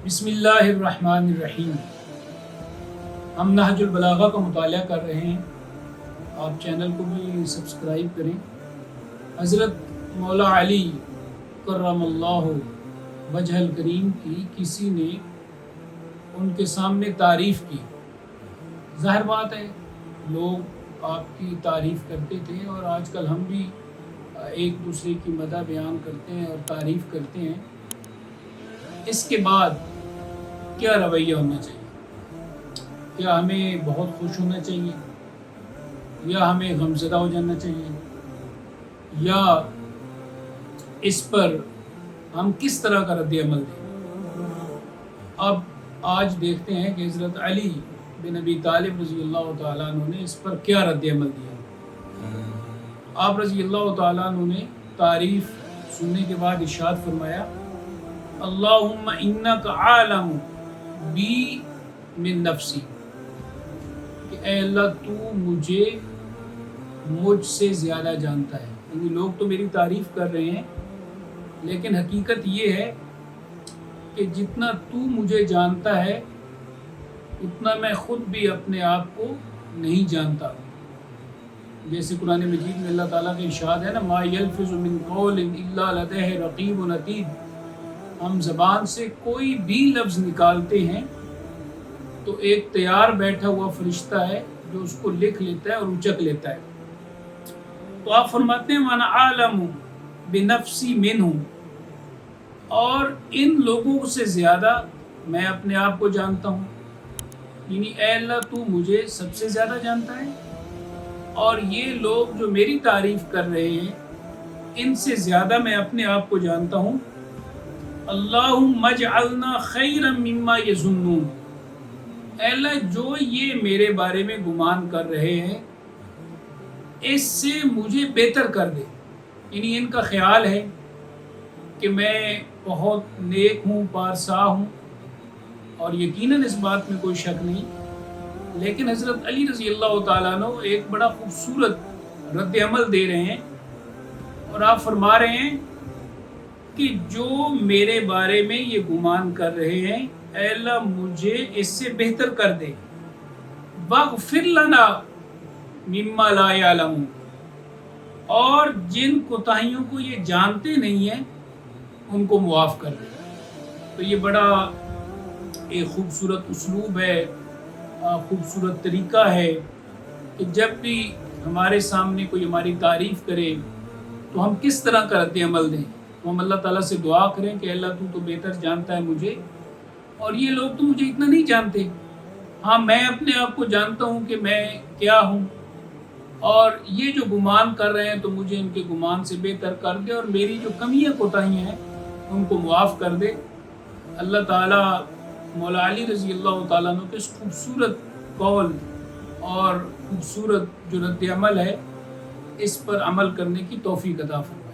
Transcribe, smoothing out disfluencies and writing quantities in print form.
बिस्मिल्लाहिर्रहमानिर्रहीम। हम नहजुल बलागा का मुताला कर रहे हैं, आप चैनल को भी सब्सक्राइब करें। हज़रत मौला अली करमल्लाहु वजहल करीम की किसी ने उनके सामने तारीफ़ की। ज़ाहिर बात है लोग आपकी तारीफ़ करते थे और आजकल हम भी एक दूसरे की मदह बयान करते हैं और तारीफ़ करते हैं। इसके बाद क्या रवैया होना चाहिए? क्या हमें बहुत खुश होना चाहिए या हमें गमज़दा हो जाना चाहिए, या इस पर हम किस तरह का रद्द अमल दें? अब आज देखते हैं कि हज़रत अली बिन अबी तालिब रज़ी अल्लाह तआला अन्हु ने इस पर क्या रद्द अमल दिया। आप रज़ी अल्लाह तआला अन्हु ने तारीफ़ सुनने के बाद इरशाद फरमाया, अल्लाहुम्मा इन्नका आलम बी मिन नफ्सी, कि ऐ अल्लाह तू मुझसे ज़्यादा जानता है। यानी लोग तो मेरी तारीफ़ कर रहे हैं, लेकिन हकीकत ये है कि जितना तू मुझे जानता है उतना मैं ख़ुद भी अपने आप को नहीं जानता। जैसे कुरान मजीद में अल्लाह ताला का इरशाद है ना, मा यल्फ़िज़ु मिन क़ौलिन इल्ला लदैहि रक़ीबुन अतीद। हम ज़बान से कोई भी लफ्ज़ निकालते हैं तो एक तैयार बैठा हुआ फरिश्ता है जो उसको लिख लेता है और उचक लेता है। तो आप फरमाते हैं माना आलमु बिनफ्सी मिनहु, और इन लोगों से ज़्यादा मैं अपने आप को जानता हूँ। यानी ऐ अल्लाह तू मुझे सबसे ज़्यादा जानता है, और ये लोग जो मेरी तारीफ़ कर रहे हैं इनसे ज़्यादा मैं अपने आप को जानता हूँ। अल्लाहुम्मा जअलना खैरम मिम्मा यज़ुन्नून, अल्लाह जो ये मेरे बारे में गुमान कर रहे हैं इससे मुझे बेहतर कर दे। यानी इनका ख्याल है कि मैं बहुत नेक हूँ, पारसा हूँ, और यकीनन इस बात में कोई शक नहीं। लेकिन हज़रत अली रज़ी अल्लाह तआला अन्हु एक बड़ा खूबसूरत रद्द अमल दे रहे हैं, और आप फरमा रहे हैं कि जो मेरे बारे में ये गुमान कर रहे हैं ऐ अल्लाह मुझे इससे बेहतर कर दे। वग़फ़िर लना मिम्मा ला यअलमून, और जिन कोताहियों को ये जानते नहीं हैं उनको मुआफ़ कर दे। तो ये बड़ा एक खूबसूरत उसलूब है, खूबसूरत तरीक़ा है कि जब भी हमारे सामने कोई हमारी तारीफ़ करे तो हम किस तरह का रद्द अमल दें। तो हम अल्लाह ताला से दुआ करें कि अल्लाह तू तो बेहतर जानता है मुझे, और ये लोग तो मुझे इतना नहीं जानते। हाँ, मैं अपने आप को जानता हूँ कि मैं क्या हूँ, और ये जो गुमान कर रहे हैं तो मुझे इनके गुमान से बेहतर कर दे, और मेरी जो कमियाँ कोताहियाँ हैं उनको मुआफ़ कर दे। अल्लाह ताला मौला अली रज़ी अल्लाह तआला अन्हु के इस खूबसूरत कौल और खूबसूरत जो रद्द अमल है इस पर अमल करने की तौफ़ीक़ अता फरमाए।